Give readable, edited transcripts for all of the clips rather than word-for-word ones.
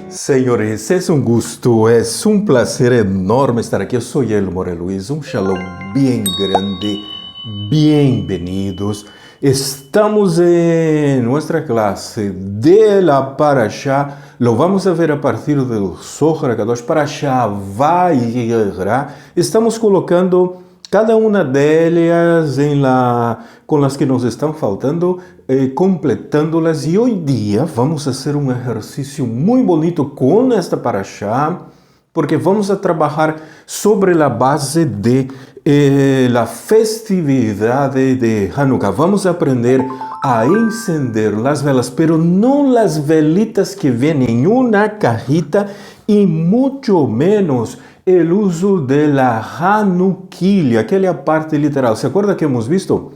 Senhores, es un gusto, es un placer enorme estar aquí. Yo soy Elmore Luis, un shalom bien grande, bienvenidos. Estamos en nuestra clase de la Parashá, lo vamos a ver a partir do Zohar Kadosh, Parashá Vayera. Estamos colocando cada uma delas com as que nos estão faltando, completando-las. E hoje dia vamos fazer um exercício muito bonito com esta Parashá, porque vamos a trabalhar sobre a base de la festividade de Hanukkah. Vamos aprender a encender as velas, pero não as velitas que vêm em uma cajita e muito menos el uso de la Hanukkah, aquela parte literal. ¿Se acuerda que hemos visto?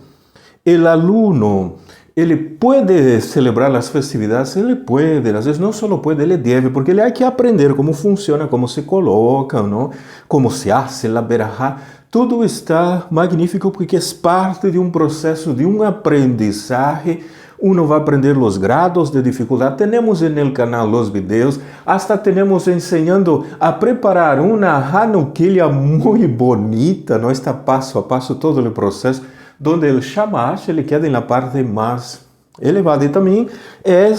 El alumno, él puede celebrar las festividades, él puede, às vezes no solo puede, él debe, porque él hay que aprender cómo funciona, cómo se coloca, ¿no? Cómo se hace la berajá. Tudo está magnífico porque é parte de um processo, de um aprendizagem. Uno vai aprender os grados de dificuldade. Temos no canal os vídeos, hasta temos ensinando a preparar uma Hanukkah muito bonita, não está passo a passo todo o processo, onde o shamash ele queda na parte mais elevada. E também é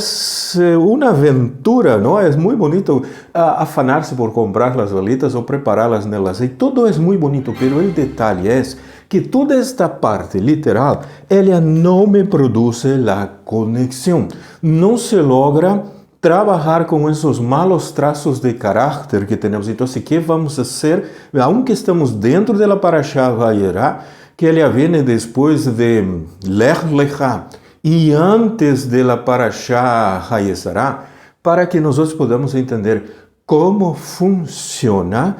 uma aventura, não? É muito bonito afanar-se por comprar as velitas ou prepará-las nelas. E tudo é muito bonito, mas o detalhe é que toda esta parte literal, ela não me produz a conexão. Não se logra trabalhar com esses malos traços de caráter que temos. Então, o que vamos fazer? Aunque estamos dentro da Parashá Vayera, que ela vem depois de Lech Lecha e antes da Parashá Hayezará, para que nós podamos entender como funciona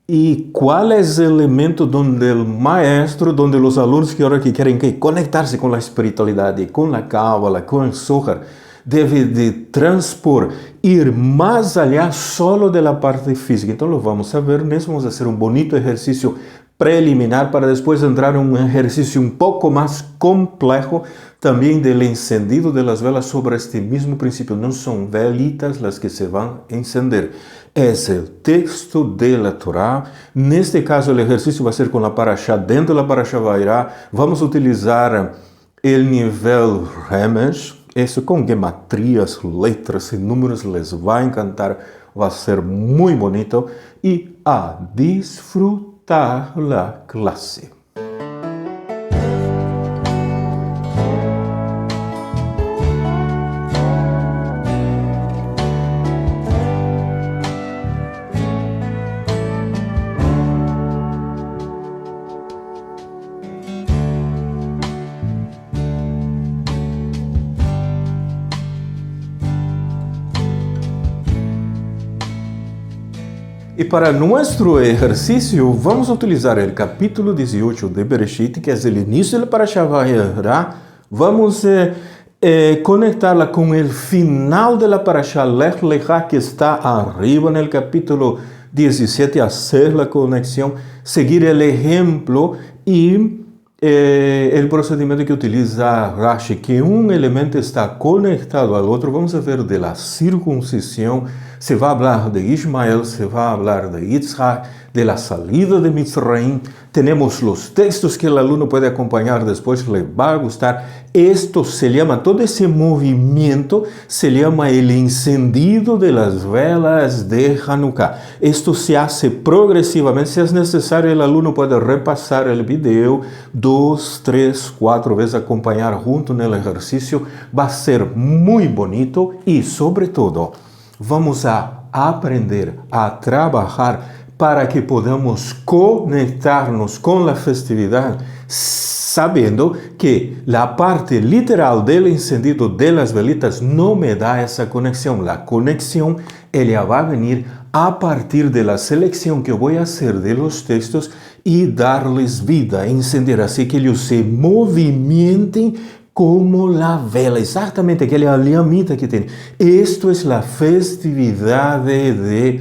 e qual é o elemento onde o maestro, onde os alunos que agora querem conectar-se com a espiritualidade, com a Cábala, com o Zohar, deve de transpor, ir mais allá solo da parte física. Então, lo vamos a ver, vamos fazer um bonito exercício preliminar para depois entrar em um exercício um pouco mais complexo, também do encendido das velas sobre este mesmo princípio. Não são velitas as que se vão encender. É o texto da Torá. Neste caso, o exercício vai ser com a Parashá. Dentro da Parashá Vayera, vamos utilizar o nível Remesh. Isso com gematrias, letras e números les vai encantar. Vai ser muito bonito. E a disfrutar a classe. E para nosso exercício, vamos utilizar o capítulo 18 de Bereshit, que é o início da Parashá Vayera. Vamos conectá-la com o final da Parashá Lech Lecha, que está arriba no capítulo 17, hacer a conexão, seguir o exemplo e o procedimento que utiliza Rashi, que um elemento está conectado ao outro. Vamos ver de la circuncisão. Se vai falar de Ismael, se vai falar de Yitzhak, de la salida de Mitzrayim. Temos os textos que o aluno pode acompanhar depois, le vai gostar. Esto se chama, todo esse movimento se chama el encendido de las velas de Hanukkah. Esto se hace progressivamente. Se é necessário, o aluno pode repassar o vídeo 2, 3, 4 vezes, acompanhar junto no exercício. Vai ser muito bonito e, sobretudo, vamos a aprender a trabalhar para que podamos conectar-nos com a festividade, sabendo que a parte literal do encendido das velitas não me dá essa conexão. A conexão ela vai vir a partir da seleção que eu vou fazer de los textos e dar-lhes vida, encender, assim que eles se movimentem como a vela, exatamente aquela llamita que tem. Isto é a festividade de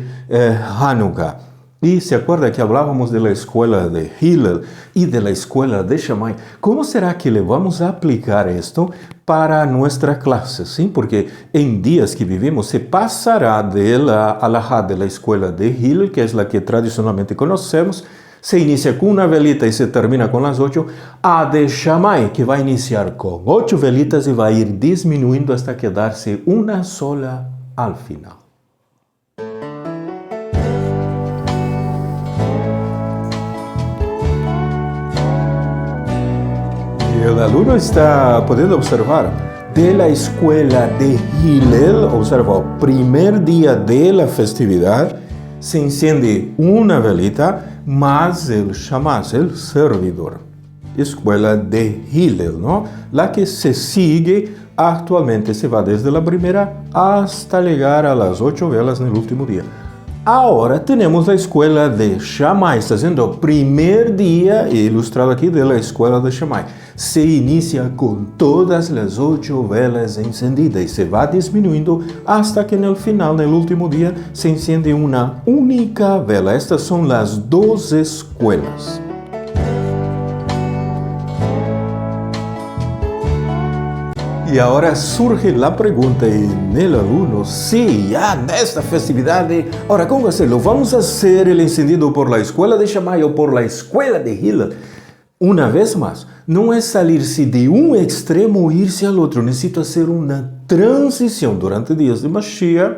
Hanukkah. E se acorda que falávamos da escola de Hillel e da escola de Shammai. Como será que vamos aplicar isto para nuestra clase, ¿sí? Porque en días que vivimos se pasará de la alajá de la escuela de Hillel, que es la que tradicionalmente conocemos, se inicia con una velita y se termina con las 8, a de Shammai, que va a iniciar con 8 velitas y va a ir disminuyendo hasta quedarse una sola al final. El alumno está pudiendo observar de la escuela de Hillel, observa, primer día de la festividad, se enciende una velita, más el Shamash, el servidor. Escuela de Hillel, ¿no? La que se sigue actualmente, se va desde la primera hasta llegar a las 8 velas en el último día. Ahora tenemos la escuela de Shammai, está siendo primer día ilustrado aquí de la escuela de Shammai. Se inicia con todas las 8 velas encendidas y se va disminuyendo hasta que en el final, en el último día, se enciende una única vela. Estas son las 2 escuelas. Y ahora surge la pregunta en el alumno, sí, ya en esta festividad, ahora ¿cómo hacerlo? ¿Vamos a hacer el encendido por la escuela de Shammai o por la escuela de Hillel? Una vez más, no es salirse de un extremo o irse al otro, necesito hacer una transición. Durante días de Mashiach,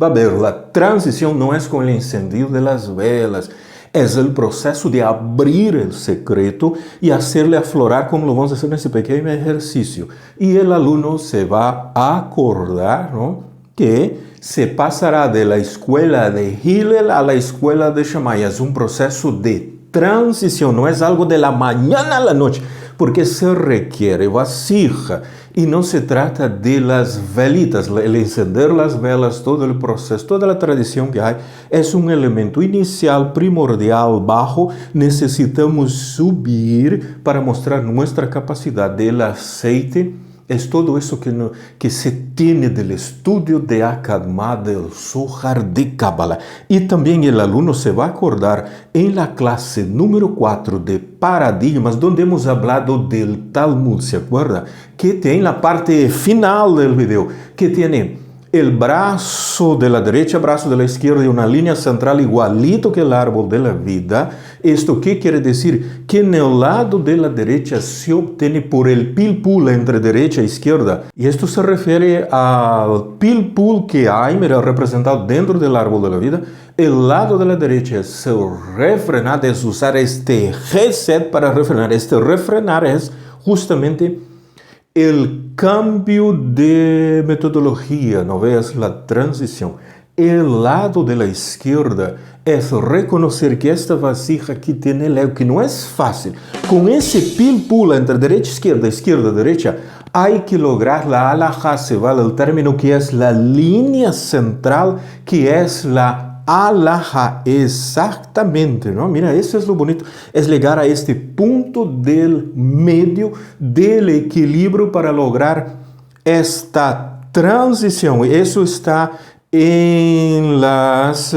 va a ver, la transición no es con el encendido de las velas, es el proceso de abrir el secreto y hacerle aflorar como lo vamos a hacer en ese pequeño ejercicio. Y el alumno se va a acordar, ¿no?, que se pasará de la escuela de Hillel a la escuela de Shammai. Es un proceso de transición, no es algo de la mañana a la noche, porque se requiere vasija. Y no se trata de las velitas, el encender las velas, todo el proceso, toda la tradición que hay, es un elemento inicial, primordial, bajo. Necesitamos subir para mostrar nuestra capacidad del aceite. Es todo eso que se tiene del estudio de Akadma, del Zohar de Kabbalah. Y también el alumno se va a acordar en la clase número 4 de paradigmas, donde hemos hablado del Talmud, ¿se acuerda? Que tiene la parte final del video, que tiene el brazo de la derecha, brazo de la izquierda y una línea central igualito que el árbol de la vida. ¿Esto qué quiere decir? Que en el lado de la derecha se obtiene por el pilpul entre derecha e izquierda. Y esto se refiere al pilpul que hay, mira, representado dentro del árbol de la vida. El lado de la derecha es el refrenar, es usar este reset para refrenar. Este refrenar es justamente el cambio de metodología, ¿no ves? La transición. El lado de la izquierda es reconocer que esta vasija aquí tiene el ego, que no es fácil. Con ese pilpul entre derecha e izquierda, izquierda, derecha, hay que lograr la alajá, se vale el término que es la línea central, que es la alajá, exactamente, ¿no? Mira, eso es lo bonito, es llegar a este punto del medio, del equilibrio para lograr esta transición. Eso está en las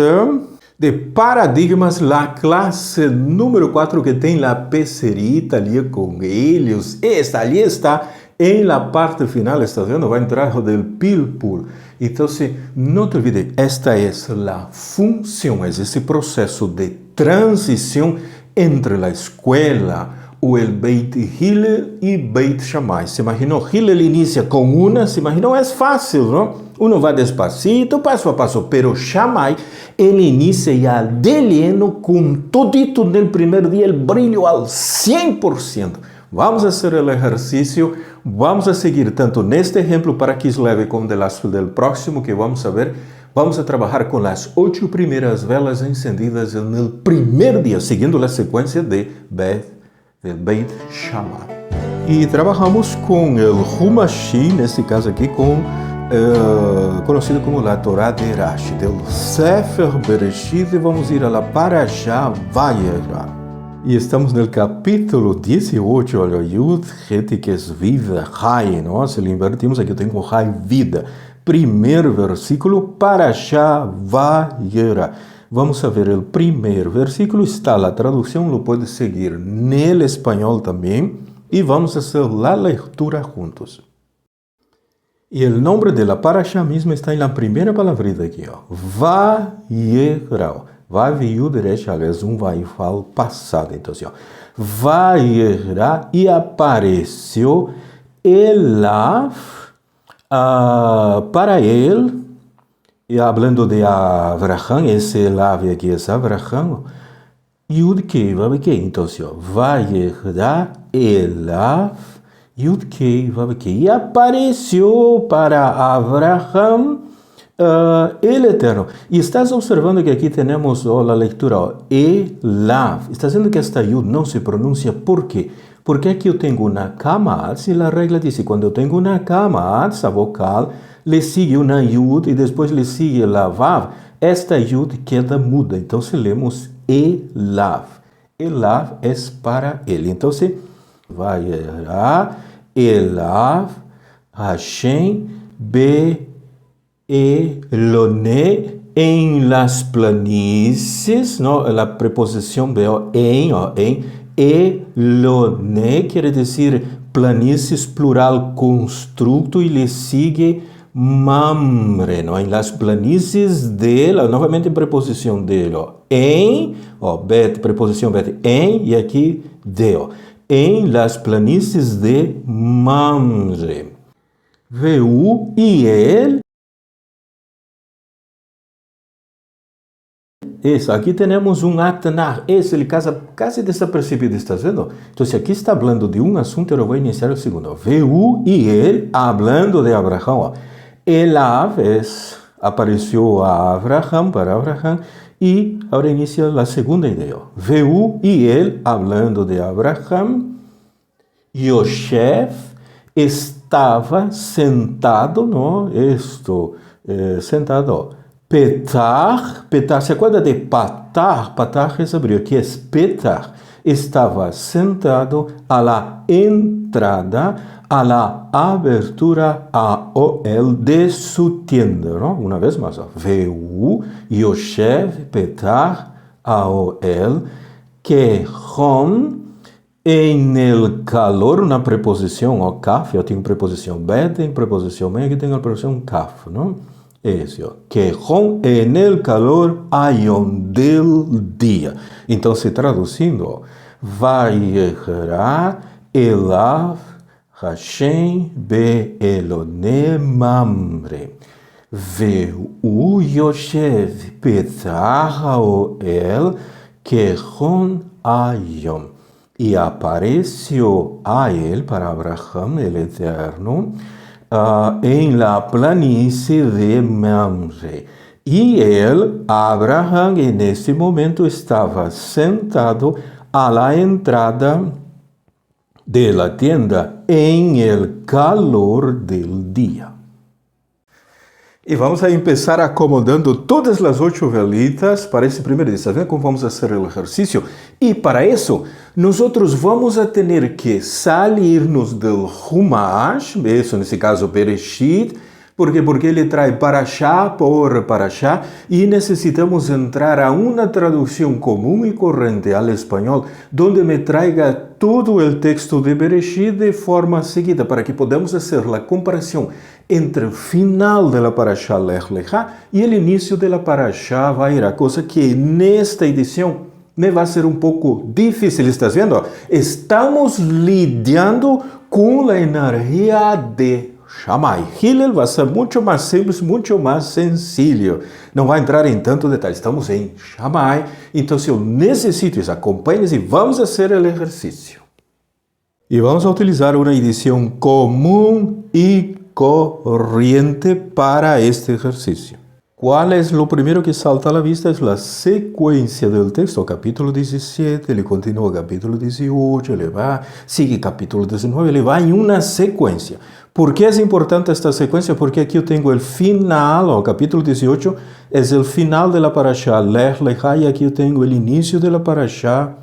de paradigmas, la clase número 4 que tem la pecerita ali com eles. Esta ali está en la parte final, ¿estás viendo? Va a entrar del pilpul. Entonces, no te olvides, esta es la función, es ese proceso de transición entre la escuela o el Beit Hillel y Beit Shammai. ¿Se imaginó? Hillel inicia con una, ¿se imaginó? Es fácil, ¿no? Uno va despacito, paso a paso, pero Shammai, él inicia ya de lleno con todito en el primer día, el brillo al 100%. Vamos a hacer el ejercicio, vamos a seguir tanto en este ejemplo para que es leve como del próximo que vamos a ver. Vamos a trabajar con las 8 primeras velas encendidas en el primer día, siguiendo la secuencia del Beit Shammai. Y trabajamos con el Humashi, en este caso aquí, conocido como la Torá de Rashi, del Sefer Bereshit, y vamos a ir a la Parashá Vayera. Y estamos en el capítulo 18, olha, Yud, gente que es vida, Hay, ¿no? Se le invertimos aquí, eu tenho Hay, vida. Primer versículo, Parashá Vayera. Vamos a ver el primer versículo, está la traducción, lo puedes seguir en el español también, y vamos a hacer la lectura juntos. E o nome de la parasha mesmo está na primeira palavrita aqui, ó. Vayera. Vai Yud Resh Alef, vai fal passado. Então, assim, ó. Vayera e apareceu Elav para ele, e hablando de Abraham, esse Elav aqui, esse Abraham, Yud Kei, Vav Kei. Então, assim, ó. Vayera Elav Yud Kei, Vav Kei. E apareceu para Abraham ele Eterno. E estás observando que aqui temos a leitura Elav. Está dizendo que esta Yud não se pronuncia. ¿Por quê? Porque aqui eu tenho uma Kamatz, e a regra diz que quando eu tenho uma Kamatz, a vocal, le sigue uma Yud e depois le sigue a Vav. Esta Yud queda muda. Então, se lemos Elav. Elav é para ele. Então, se Vayera Elav Hashem Be'elone em las planícies, não? A preposição Beo em, Elone quer dizer planícies plural construto e lhe sigue Mamre, não? Em las planícies dele, novamente preposição dele, em, bet, preposição bet, em, e aqui de, em las planícies de Mamre. Veu e ele. Isso, aqui temos Atnar. Esse ele quase desapercebido, está vendo? Então, se aqui está falando de um assunto, eu vou iniciar o segundo. Veu e ele, hablando de Abraham. Elav apareceu a Abraham, para Abraham, e agora inicia a segunda ideia. Veu e ele, hablando de Abraham, Yoshev estava sentado, não? Sentado. Petar, se acorda de patar é abrir, aqui é petar. Estava sentado a la entrada, a la abertura a oel de su tienda, não? Uma vez mais, Veu, Yoshev, petar, a oel, Kehon, em el calor, uma preposição, kaf, eu tenho preposição bet, tem preposição men, aqui tenho a preposição kaf, não? Esse, Kehon, en el calor, aion del dia. Então, se traduzindo, Vayera Elav Hashem Be'elone Mamre. Veu Yoshev Petar Oel Kehon aion. E apareceu a ele, para Abraham, el Eterno, em la planície de Mamre. E ele, Abraham, nesse momento estava sentado à la entrada de la tienda em el calor del dia. E vamos a começar acomodando todas as 8 velitas para esse primeiro dia. Sabe como vamos fazer o exercício? E para isso, nós vamos a ter que salirnos do Humash, isso nesse caso Bereshit, porque ele traz Parashá por Parashá, e necessitamos entrar a uma tradução comum e corrente ao espanhol, onde me traiga todo o texto de Bereshit de forma seguida, para que podamos fazer a comparação entre o final da Parashá Lech Lecha e o início da Parashá Vayera, coisa que nesta edição me vai ser um pouco difícil, ¿estás vendo? Estamos lidando com a energia de Shammai. Hillel vai ser muito mais simples, muito mais sencillo. Não vai entrar em tanto detalhe. Estamos em Shammai. Então, se eu necessito isso, acompanhe e vamos fazer o exercício. E vamos utilizar uma edição comum e corriente para este exercício. ¿Cuál es lo primero que salta a la vista? Es la secuencia del texto. Capítulo 17, le continúa capítulo 18, le va, sigue capítulo 19, le va en una secuencia. ¿Por qué es importante esta secuencia? Porque aquí yo tengo el final, o capítulo 18, es el final de la parashá Lech Lecha, y aquí yo tengo el inicio de la parashá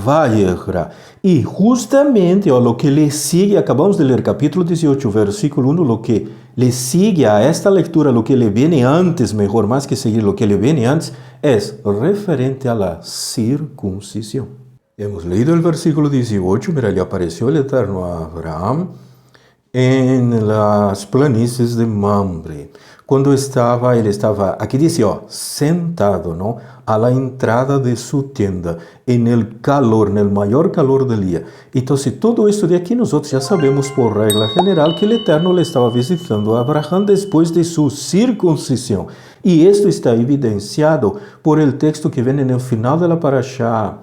Vayera. Y justamente lo que le sigue, acabamos de leer capítulo 18, versículo 1, lo que le sigue a esta lectura, lo que le viene antes, mejor más que seguir lo que le viene antes, es referente a la circuncisión. Hemos leído el versículo 18, mira, le apareció el Eterno a Abraham em las planícies de Mamre. Quando ele estava, aqui diz, sentado, não? A la entrada de sua tenda, en el calor, en el maior calor do dia. Então, tudo isso de aqui, nós já sabemos por regra general que o Eterno le estava visitando a Abraham depois de sua circuncisão. E isto está evidenciado por el texto que vem no final da parashá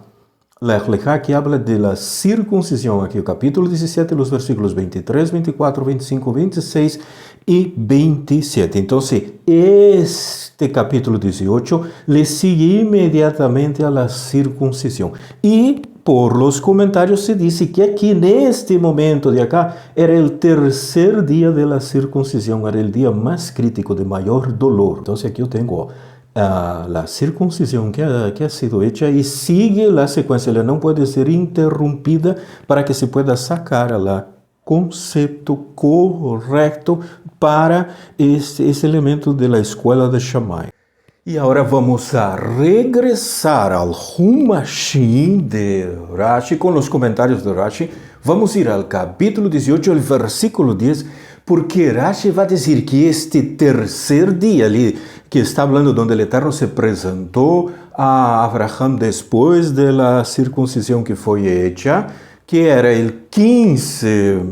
Lech Lecha, que habla de la circuncisión, aquí el capítulo 17, los versículos 23, 24, 25, 26 y 27. Entonces, este capítulo 18 le sigue inmediatamente a la circuncisión. Y por los comentarios se dice que aquí, en este momento de acá, era el tercer día de la circuncisión, era el día más crítico, de mayor dolor. Entonces, aquí yo tengo la circuncisión que ha sido hecha y sigue la secuencia, ela não pode ser interrumpida para que se pueda sacar el concepto correcto para esse elemento de la escuela de Shammai. E agora vamos a regressar ao Humashim de Rashi, com os comentários de Rashi. Vamos ir ao capítulo 18, ao versículo 10, porque Rashi vai dizer que este terceiro dia ali, que está falando onde o Eterno se apresentou a Abraham depois da circuncisão que foi feita, que era o 15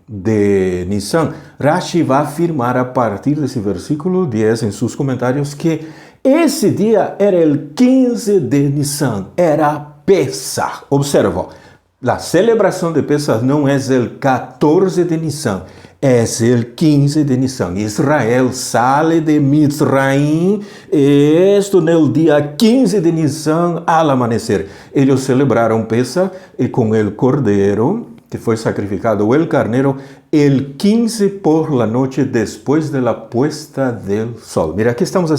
de Nissan. Rashi vai afirmar a partir desse versículo 10 em seus comentários que esse dia era o 15 de Nissan, era Pesach. Observa, a celebração de Pesach não é o 14 de Nissan, é o 15 de Nissan. Israel sale de Mitzrayim, esto no dia 15 de Nissan, al amanecer. Eles celebraram Pesach com o cordeiro, que foi sacrificado, o carneiro, el 15 por la noche después de la puesta del sol. Mira, aqui estamos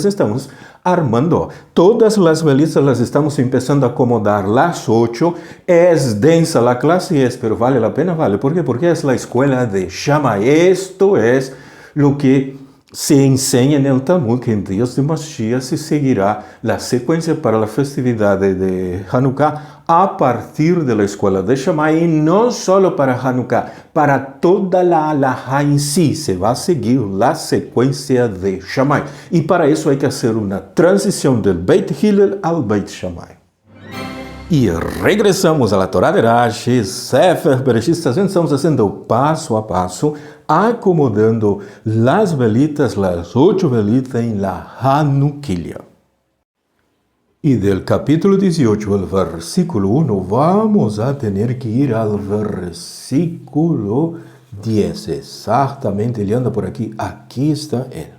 armando. Todas as velitas las estamos empezando a acomodar. Las 8, es densa la clase, pero vale la pena, vale. ¿Por qué? Porque es la escuela de Shammai. Esto es lo que se enseña en el Talmud, que en días de Mashiach se seguirá la secuencia para la festividad de Hanukkah a partir de la escuela de Shammai, y no solo para Hanukkah, para toda la halajá en sí se va a seguir la secuencia de Shammai. Y para eso hay que hacer una transición del Beit Hillel al Beit Shammai. E regressamos à Torá de Rashi, Sefer Bereshit, estamos fazendo passo a passo, acomodando as velitas, as 8 velitas em la Hanukkah. E del capítulo 18, el versículo 1, vamos a tener que ir al versículo 10. Exactamente, ele anda por aqui, aqui está ele.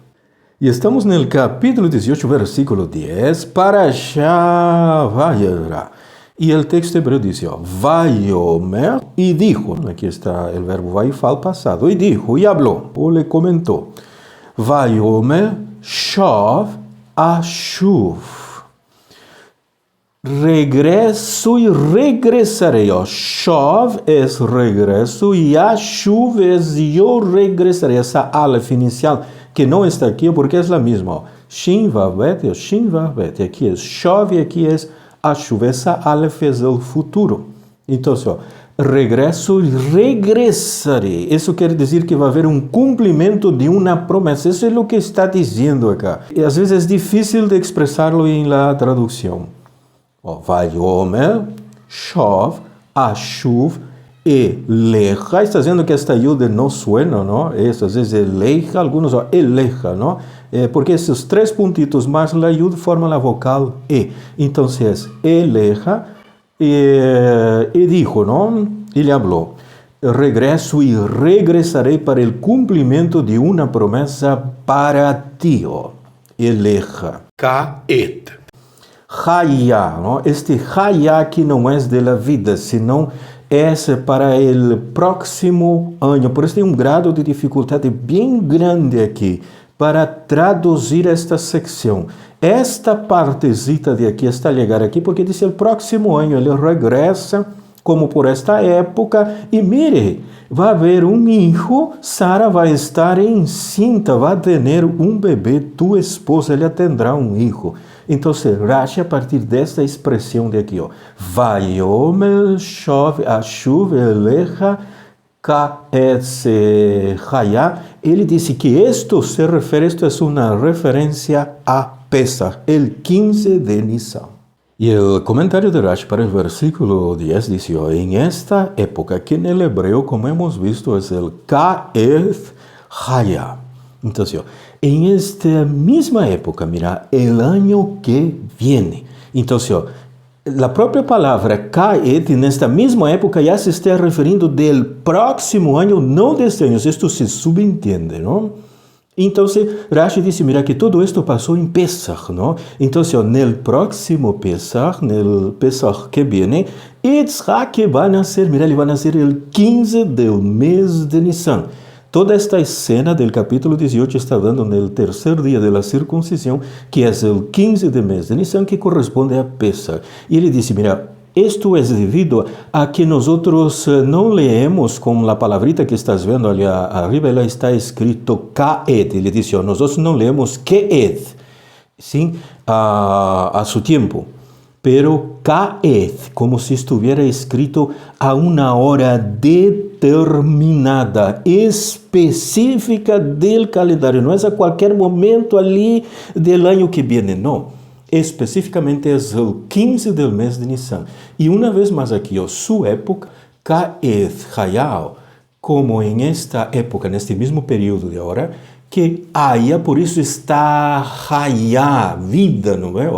E estamos no capítulo 18, versículo 10, Parashá Vayera. E o texto hebreu diz, Vayomer, e dijo, aqui está o verbo vaifal passado, e dijo, e hablou, ou le comentou, Vayomer, Shav, Ashuv. Regresso e regressarei. Shav é regresso e Ashuv é eu regressarei. Essa alef inicial que não está aqui porque é a mesma. Shin Vavet, Shin Vavet. Aqui é Shav e aqui é Ashuv. Essa alef é o futuro. Então, regresso e regressarei. Isso quer dizer que vai haver um cumprimento de uma promessa. Isso é o que está dizendo aqui. E às vezes é difícil de expressá-lo em la tradução. Vayomer, Shav, Ashuv e Lecha. Está dizendo que esta Yud não suena, não? Isso, às vezes é Lecha, alguns Elecha, não? Porque esses 3 pontitos mais a Yud formam a vocal E. Então, é Elecha e dijo, não? Ele falou, regresso e regressarei para o cumprimento de uma promessa para ti, Elecha. Kaet. Hayá, não? Este Hayá que não é da vida, senão é para o próximo ano. Por isso tem um grado de dificuldade bem grande aqui para traduzir esta secção. Esta partezita de aqui está chegar aqui porque diz o próximo ano ele regressa como por esta época e mire, vai haver um filho, Sara vai estar encinta, vai ter um bebê, tua esposa, ela terá um filho. Então, Rashi, a partir desta expressão de aqui, Vayomer Shav Ashuv Elecha Kaetz Haya, ele disse que esto é uma referência a Pesach, el 15 de Nisan. Y el comentario de Rashi para el versículo 10 dice, en esta época, que en el hebreo, como hemos visto, es el Kaeth Haya. Entonces, en esta misma época, mira, el año que viene. Entonces, la propia palavra Kaeth, nesta mesma época, já se está referindo del próximo ano, não deste ano. Isto se subentende, não? Então, Rashi disse, mira, que todo isto passou em Pesach, não? Então, no próximo Pesach, no Pesach que viene, Yitzhak vai nascer, mira, ele vai nascer el 15 do mês de Nisan. Toda esta escena del capítulo 18 está dando no terceiro dia da circuncisão, que é o 15 de mês de Nisan, que corresponde a Pesach. E ele disse, mira, isto é devido a que nós não leemos com a palavrita que estás vendo ali arriba, ela está escrito Kaed. Ele disse, nós não leemos Keed, sim, a seu tempo. Pero Kaed, como se estivesse escrito a uma hora determinada, específica do calendário. Não é a qualquer momento ali do ano que vem, não. Especificamente é o 15 do mês de Nisan. E uma vez mais aqui, sua época, Kaed Hayao, como em esta época, neste mesmo período de hora, que haja, por isso está Hayá, vida, não é?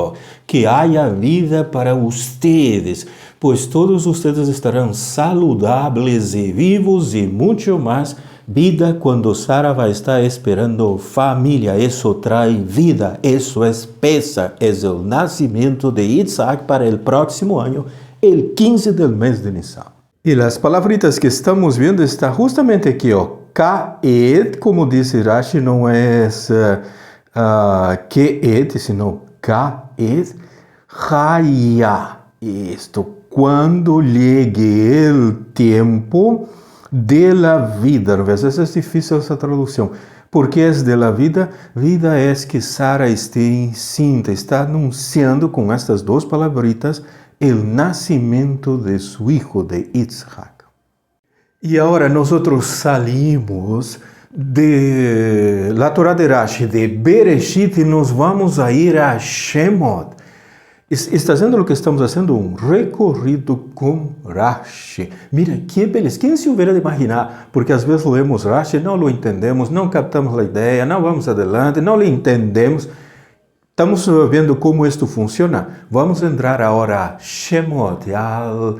Que haja vida para ustedes, pois todos ustedes estarão saudáveis e vivos e muito mais vida quando Sara vai estar esperando família. Isso traz vida, isso é Pesach, é o nascimento de Yitzhak para o próximo ano, el 15 do mês de Nisan. E as palavritas que estamos vendo está justamente aqui, Kaed, como disse Rashi, não é Keed, sino Kaed Haya. Isto, quando llegue o tempo de la vida. Às vezes é difícil essa tradução. Porque é de la vida? Vida é que Sara esteja encinta, está anunciando com estas duas palavritas o nascimento de seu filho, de Yitzhak. E agora nós salimos de la Torá de Rashi, de Bereshit, e nos vamos a ir a Shemot. Está sendo o que estamos fazendo, um recorrido com Rashi. Mira, que beleza. Quem se hubiera de imaginar? Porque às vezes lemos Rashi, não lo entendemos, não captamos a ideia, não vamos adelante, não le entendemos. Estamos vendo como isto funciona. Vamos entrar agora a Shemot, a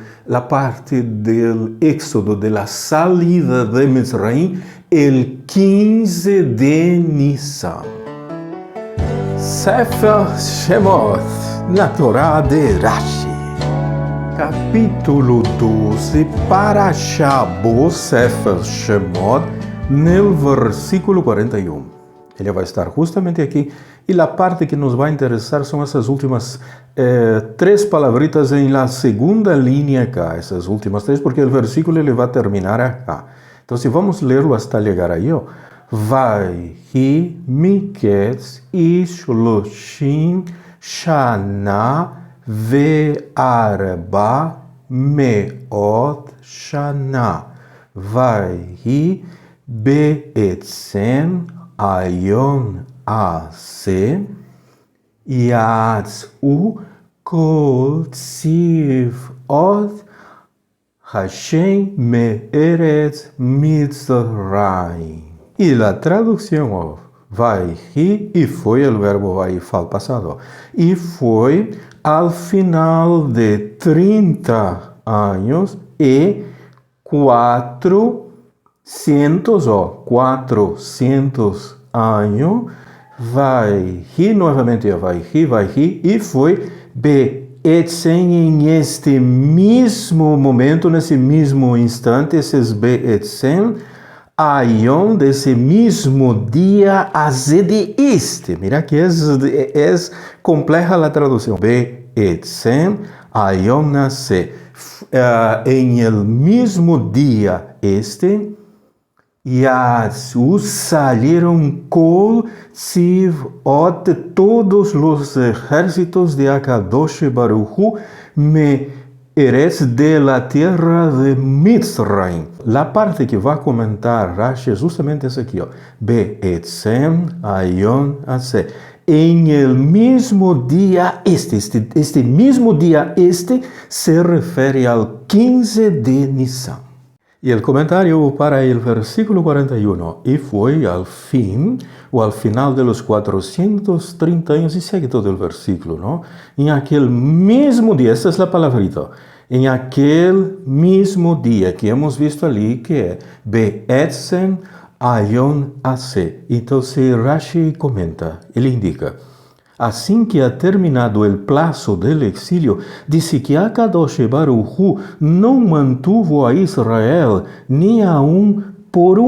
parte do Éxodo, da salida de Mizraim, el 15 de Nisan. Sefer Shemot, na Torá de Rashi. Capítulo 12, Parashá Bo Sefer Shemot, no versículo 41. Ele vai estar justamente aqui. E a parte que nos vai interessar são essas últimas três palavritas em la segunda linha cá. Essas últimas três, porque o versículo ele vai terminar acá. Então, se vamos ler-lo até chegar aí, vai hi miketz ishloshim shana ve'arba meot shana. Vai hi be'etzem Ayom Ase Yatzu Kol Tzivot Hashem Me'eretz Mitzrayim. E a tradução, vai e foi, o verbo vai fal passado, e foi ao final de 30 anos e 400 anos, vai rir novamente, vai rir, e foi Be'etzem em este mesmo momento, nesse mesmo instante, esses Be'etzem, Ayom, desse mesmo dia, aze de este. Mira que é compleja a tradução. Be'etzem, Ayom nasce. Em el mesmo dia este, Yatzu salieron Kol Tzivot, todos os exércitos de Akadosh Baruch Hu, eres de la tierra de Mitzrayim. La parte que va a comentar Rashi es justamente esa aquí. Be'etzem ayon ase. En el mismo día este mismo día se refiere al 15 de Nisan. Y el comentario para el versículo 41, y fue al fin, o al final de los 430 años, y sigue todo el versículo, ¿no? En aquel mismo día, esta es la palabrita, en aquel mismo día que hemos visto allí, que Be'etzem ayon ase. Entonces Rashi comenta, él indica, assim que ha terminado el plazo del exilio, dice que Akadosh Baruch Hu não mantuvo a Israel ni aún por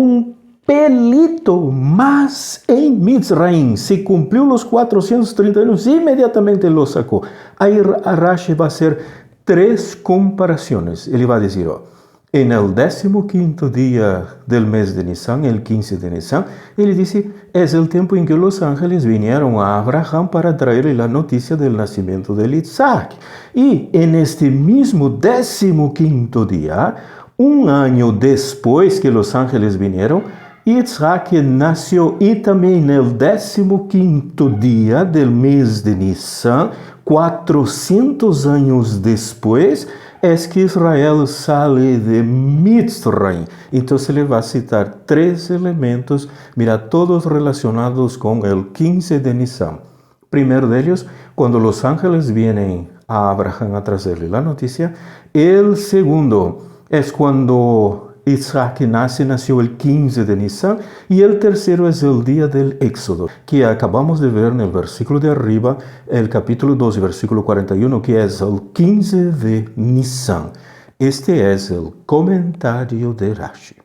pelito más en Mitzrayim. Se cumplió los 430 años, inmediatamente lo sacó. Ahí Rashi va a hacer 3 comparaciones. Él va a decir, en el 15º día del mes de Nisan, el 15 de Nisan, él dice, es el tiempo en que los ángeles vinieron a Abraham para traerle la noticia del nacimiento de Isaac. Y en este mismo 15º día, un año después que los ángeles vinieron, Isaac nació, y también en el 15º día del mes de Nisan, 400 años después, es que Israel sale de Mitzrayim. Entonces le va a citar 3 elementos, mira, todos relacionados con el 15 de Nisan. Primero de ellos, cuando los ángeles vienen a Abraham a traerle la noticia. El segundo es cuando Isaac nació el 15 de Nisan. Y el tercero es el día del Éxodo, que acabamos de ver en el versículo de arriba, el capítulo 2, versículo 41, que es el 15 de Nisan. Este es el comentario de Rashi.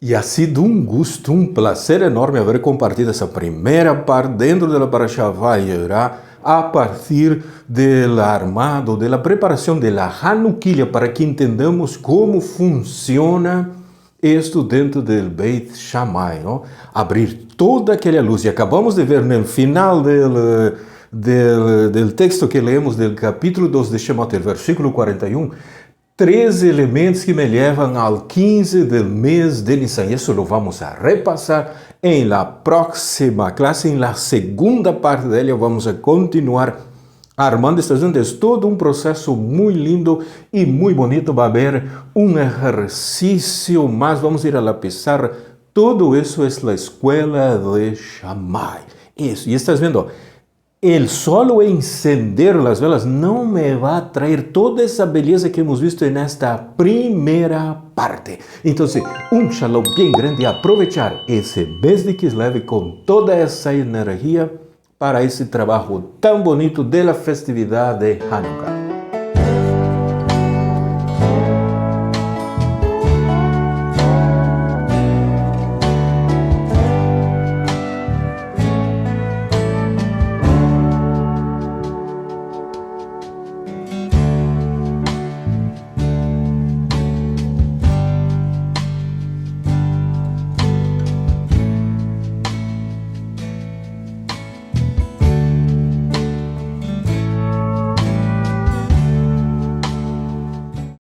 Y ha sido un gusto, un placer enorme haber compartido esa primera parte dentro de la Parashá Vayera, a partir del armado, de la preparación de la Hanukkah, para que entendamos cómo funciona esto dentro del Beit Shammai, ¿no? Abrir toda aquella luz. Y acabamos de ver en el final del texto que leemos del capítulo 2 de Shemot, el versículo 41, 3 elementos que me llevan al 15 del mes de Nisan. Eso lo vamos a repasar en la próxima clase, en la segunda parte de ella. Vamos a continuar armando estas juntas. Es todo un proceso muy lindo y muy bonito. Va a haber un ejercicio más. Vamos a ir a la pizarra. Todo eso es la escuela de Shammai. Eso. Y estás viendo, el solo encender las velas no me va a traer toda esa belleza que hemos visto en esta primera parte. Entonces, un shalom bien grande y aprovechar ese mes de Kislev con toda esa energía para ese trabajo tan bonito de la festividad de Hanukkah.